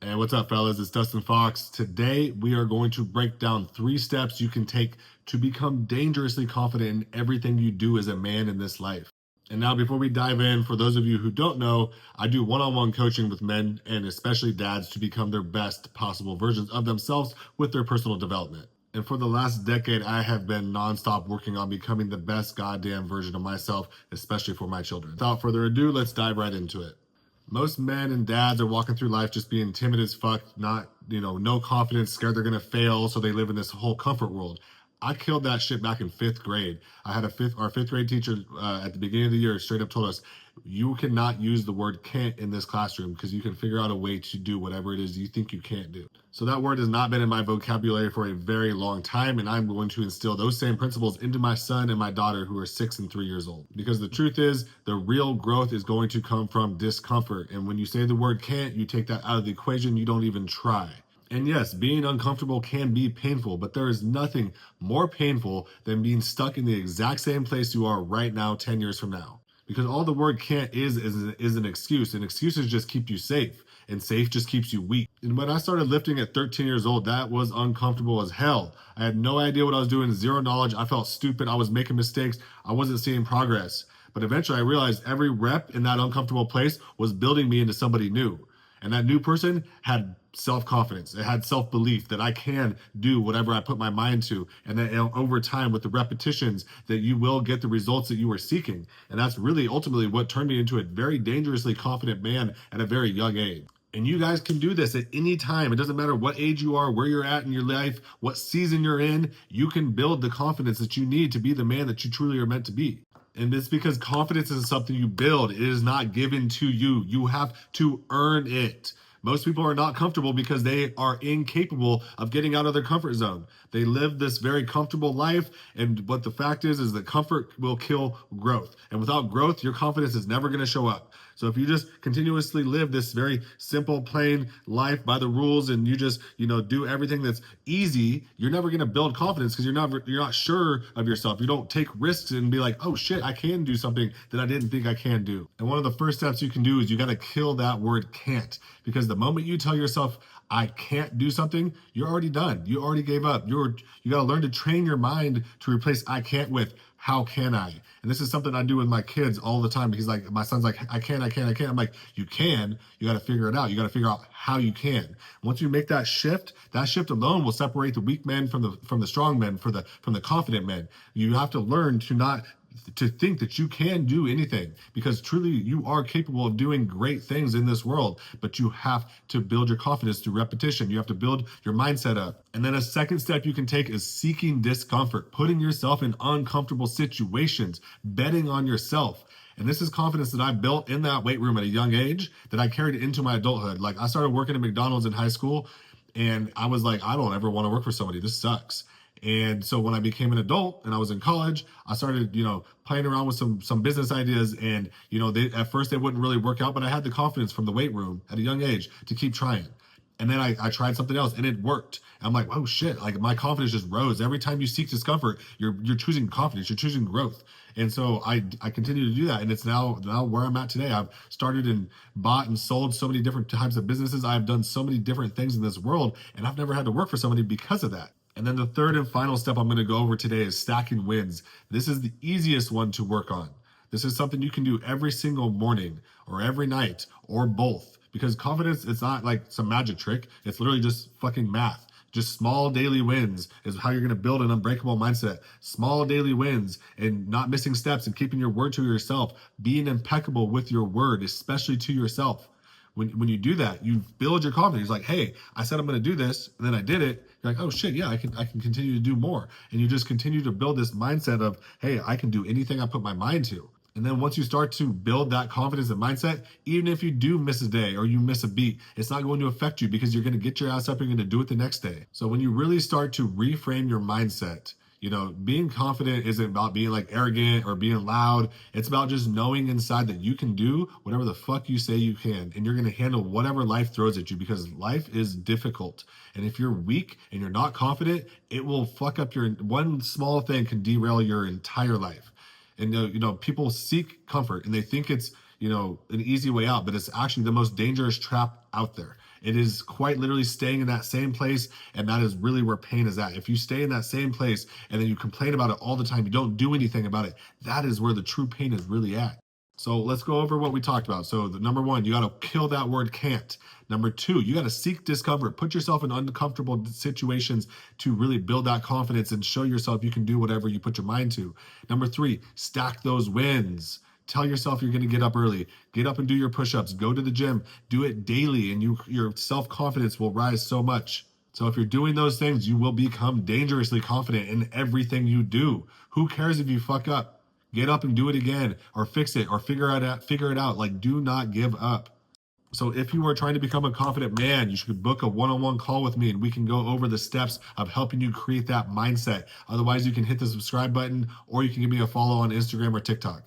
And what's up, fellas? It's Dustin Fox. Today, we are going to break down 3 steps you can take to become dangerously confident in everything you do as a man in this life. And now, before we dive in, for those of you who don't know, I do one-on-one coaching with men and especially dads to become their best possible versions of themselves with their personal development. And for the last decade, I have been nonstop working on becoming the best goddamn version of myself, especially for my children. Without further ado, let's dive right into it. Most men and dads are walking through life just being timid as fuck, not, no confidence, scared they're gonna fail, so they live in this whole comfort world. I killed that shit back in 5th grade. I had our fifth grade teacher at the beginning of the year straight up told us, you cannot use the word can't in this classroom because you can figure out a way to do whatever it is you think you can't do. So that word has not been in my vocabulary for a very long time, and I'm going to instill those same principles into my son and my daughter who are 6 and 3 years old. Because the truth is, the real growth is going to come from discomfort. And when you say the word can't, you take that out of the equation, you don't even try. And yes, being uncomfortable can be painful, but there is nothing more painful than being stuck in the exact same place you are right now 10 years from now. Because all the word can't is an excuse, and excuses just keep you safe, and safe just keeps you weak. And when I started lifting at 13 years old, that was uncomfortable as hell. I had no idea what I was doing, zero knowledge. I felt stupid. I was making mistakes. I wasn't seeing progress. But eventually I realized every rep in that uncomfortable place was building me into somebody new. And that new person had self-confidence. It had self-belief that I can do whatever I put my mind to. And that over time, with the repetitions, that you will get the results that you were seeking. And that's really ultimately what turned me into a very dangerously confident man at a very young age. And you guys can do this at any time. It doesn't matter what age you are, where you're at in your life, what season you're in. You can build the confidence that you need to be the man that you truly are meant to be. And it's because confidence is something you build. It is not given to you. You have to earn it. Most people are not comfortable because they are incapable of getting out of their comfort zone. They live this very comfortable life, and what the fact is that comfort will kill growth. And without growth, your confidence is never going to show up. So if you just continuously live this very simple, plain life by the rules, and you just, do everything that's easy, you're never going to build confidence because you're not sure of yourself. You don't take risks and be like, oh shit, I can do something that I didn't think I can do. And one of the first steps you can do is you got to kill that word can't, because the moment you tell yourself, I can't do something, you're already done. You already gave up. You got to learn to train your mind to replace I can't with how can I? And this is something I do with my kids all the time, because my son's like, I can't. I'm like, you can, you got to figure it out. You got to figure out how you can. Once you make that shift alone will separate the weak men from the strong men, from the confident men. You have to learn to think that you can do anything, because truly you are capable of doing great things in this world, but you have to build your confidence through repetition. You have to build your mindset up. And then a second step you can take is seeking discomfort, putting yourself in uncomfortable situations, betting on yourself. And this is confidence that I built in that weight room at a young age that I carried into my adulthood. Like, I started working at McDonald's in high school, and I was like, I don't ever want to work for somebody. This sucks. And so when I became an adult and I was in college, I started, playing around with some business ideas, and, at first they wouldn't really work out, but I had the confidence from the weight room at a young age to keep trying. And then I tried something else and it worked. And I'm like, oh shit, like my confidence just rose. Every time you seek discomfort, you're choosing confidence, you're choosing growth. And so I continue to do that. And it's now where I'm at today. I've started and bought and sold so many different types of businesses. I've done so many different things in this world, and I've never had to work for somebody because of that. And then the third and final step I'm going to go over today is stacking wins. This is the easiest one to work on. This is something you can do every single morning or every night or both, because confidence, it's not like some magic trick. It's literally just fucking math. Just small daily wins is how you're going to build an unbreakable mindset. Small daily wins and not missing steps and keeping your word to yourself, being impeccable with your word, especially to yourself. When you do that, you build your confidence. Like, hey, I said I'm going to do this, and then I did it. You're like, oh shit, yeah, I can continue to do more. And you just continue to build this mindset of, hey, I can do anything I put my mind to. And then once you start to build that confidence and mindset, even if you do miss a day or you miss a beat, it's not going to affect you, because you're going to get your ass up and you're going to do it the next day. So when you really start to reframe your mindset, being confident isn't about being like arrogant or being loud. It's about just knowing inside that you can do whatever the fuck you say you can, and you're going to handle whatever life throws at you, because life is difficult. And if you're weak and you're not confident, it will fuck up one small thing can derail your entire life. And people seek comfort and they think it's an easy way out, but it's actually the most dangerous trap out there. It is quite literally staying in that same place. And that is really where pain is at. If you stay in that same place and then you complain about it all the time, you don't do anything about it, that is where the true pain is really at. So let's go over what we talked about. So the number one, you got to kill that word can't. Number two, you got to seek discomfort. Put yourself in uncomfortable situations to really build that confidence and show yourself you can do whatever you put your mind to. Number three, stack those wins. Tell yourself you're going to get up early. Get up and do your push-ups. Go to the gym. Do it daily, and your self-confidence will rise so much. So if you're doing those things, you will become dangerously confident in everything you do. Who cares if you fuck up? Get up and do it again, or fix it, or figure it out. Like, do not give up. So if you are trying to become a confident man, you should book a one-on-one call with me and we can go over the steps of helping you create that mindset. Otherwise, you can hit the subscribe button or you can give me a follow on Instagram or TikTok.